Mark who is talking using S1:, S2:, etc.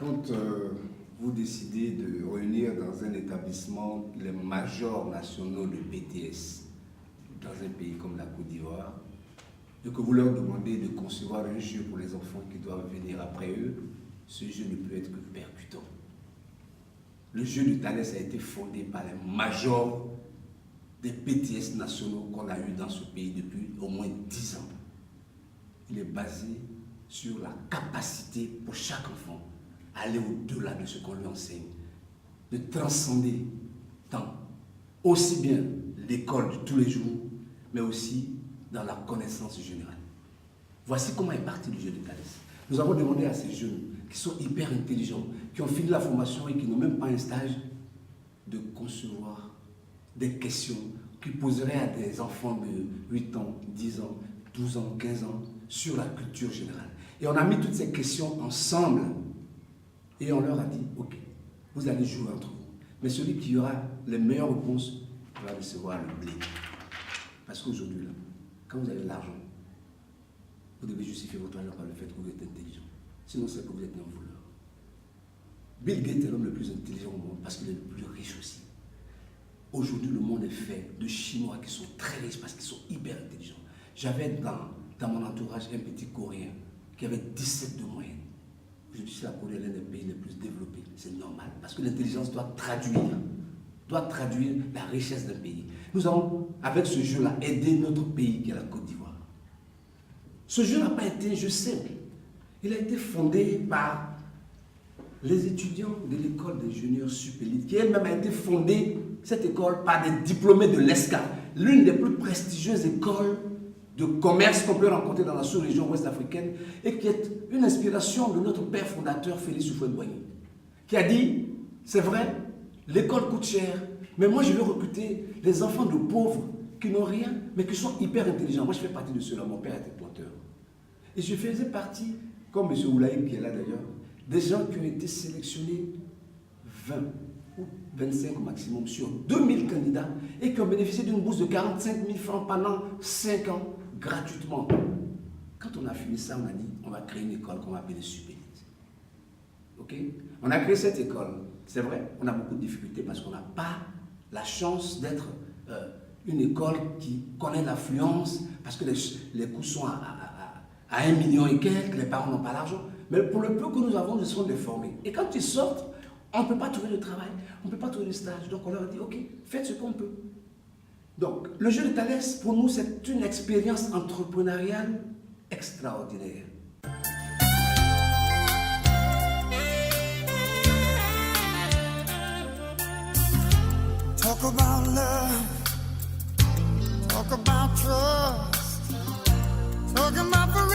S1: Quand vous décidez de réunir dans un établissement les majors nationaux de BTS dans un pays comme la Côte d'Ivoire, et que vous leur demandez de concevoir un jeu pour les enfants qui doivent venir après eux, ce jeu ne peut être que percutant. Le jeu de Thalès a été fondé par les majors des BTS nationaux qu'on a eu dans ce pays depuis au moins 10 ans. Il est basé sur la capacité pour chaque enfant à aller au-delà de ce qu'on lui enseigne, de transcender dans aussi bien l'école de tous les jours, mais aussi dans la connaissance générale. Voici comment est parti le jeu de Thalès. Nous avons demandé à ces jeunes qui sont hyper intelligents, qui ont fini la formation et qui n'ont même pas un stage, de concevoir des questions qui poseraient à des enfants de 8 ans, 10 ans, 12 ans, 15 ans sur la culture générale. Et on a mis toutes ces questions ensemble et on leur a dit, ok, vous allez jouer entre vous. Mais celui qui aura les meilleures réponses va recevoir le blé. Parce qu'aujourd'hui, là, quand vous avez l'argent, vous devez justifier votre valeur par le fait que vous êtes intelligent. Sinon, c'est que vous êtes un voleur. Bill Gates est l'homme le plus intelligent au monde parce qu'il est le plus riche aussi. Aujourd'hui, le monde est fait de Chinois qui sont très riches parce qu'ils sont hyper intelligents. J'avais dans mon entourage un petit Coréen qui avait 17 de moyenne. Aujourd'hui, c'est la Corée, l'un des pays les plus développés. C'est normal parce que l'intelligence doit traduire la richesse d'un pays. Nous avons, avec ce jeu-là, aidé notre pays qui est la Côte d'Ivoire. Ce jeu n'a pas été un jeu simple. Il a été fondé par les étudiants de l'école d'ingénieurs Supélite, qui elle-même a été fondée, cette école, par des diplômés de l'ESCA, l'une des plus prestigieuses écoles de commerce qu'on peut rencontrer dans la sous-région ouest africaine, et qui est une inspiration de notre père fondateur, Félix Houphouët-Boigny, qui a dit, c'est vrai, l'école coûte cher, mais moi je veux recruter les enfants de pauvres qui n'ont rien, mais qui sont hyper intelligents. Moi je fais partie de ceux-là, mon père était pointeur. Et je faisais partie, comme M. Oulaïb qui est là d'ailleurs, des gens qui ont été sélectionnés 20 ou 25 maximum sur 2000 candidats et qui ont bénéficié d'une bourse de 45 000 francs pendant 5 ans gratuitement. Quand on a fini ça, on a dit on va créer une école qu'on va appeler Supélite. Ok? On a créé cette école. C'est vrai, on a beaucoup de difficultés parce qu'on n'a pas la chance d'être une école qui connaît l'affluence, parce que les coûts sont à 1 million et quelques, les parents n'ont pas l'argent. Mais pour le peu que nous avons, nous sommes formés. Et quand ils sortent, on ne peut pas trouver de travail, on ne peut pas trouver de stage. Donc on leur a dit, ok, faites ce qu'on peut. Donc le jeu de Thalès, pour nous, c'est une expérience entrepreneuriale extraordinaire.
S2: Talk about love, talk about trust, talk about